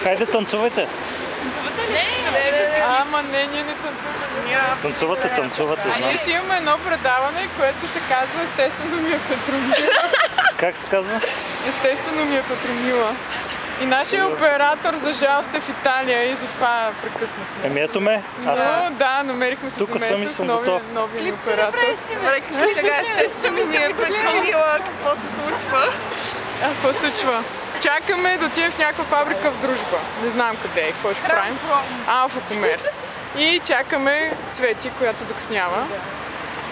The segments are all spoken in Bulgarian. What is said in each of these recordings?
Хайде, танцувайте. Ама не, ние не танцуваме. Танцувате, А ние си имаме едно предаване, което се казва Естествено ми е Петромила. Как се казва? Естествено ми е Петромила. И нашия оператор, за жалост, е в Италия и затова прекъснахме. Еми ето ме. Но да, намерихме се заместник с новия оператор. Добре, кажи сега Естествено ми е Петромила, какво се случва? Какво се случва? Чакаме да отидем в някаква фабрика в Дружба. Не знам къде е, какво ще правим. Алфа Комерс. И чакаме Цвети, която закъснява.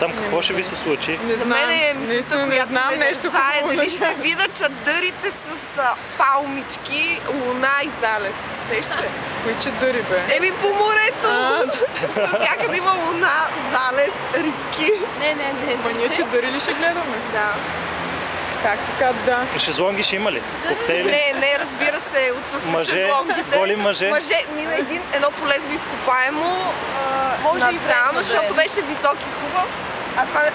Там какво ще ви се случи? Не знам, наистина не знам нещо хубаво. Дали ще видят чадърите с палмички, луна и залез. Сещате? Кои чадъри, бе? Еми по морето! Навсякъде има луна, залез, рибки. Не. Ма ние чадъри ли ще гледаме? Да. Как така, да. Шезлонги ще има ли? Коктейли? Не, разбира се, отсъстват Мъже? шезлонгите. Голи мъже? Мина едно полезно изкопаемо надам, защото беше висок и хубав. А това е...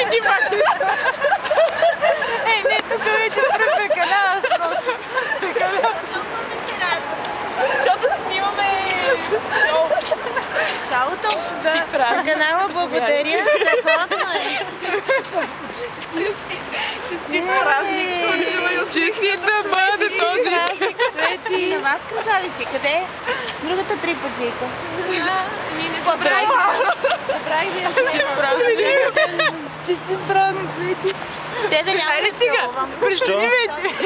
Иди бак! Не, тук вече тръгна канала. Защото снимаме шоуто на канала. Благодаря, страхотно е. Честит празник, Слънчева и усмихната. Честит да бъде този! Празник, Цвети! На вас, красавици, къде е? Другата трипаджийка. Ми не забравих. Забравих ли я? Честит празник! Честит празник, Цвети! Те да няма да се ловам. Престани вече!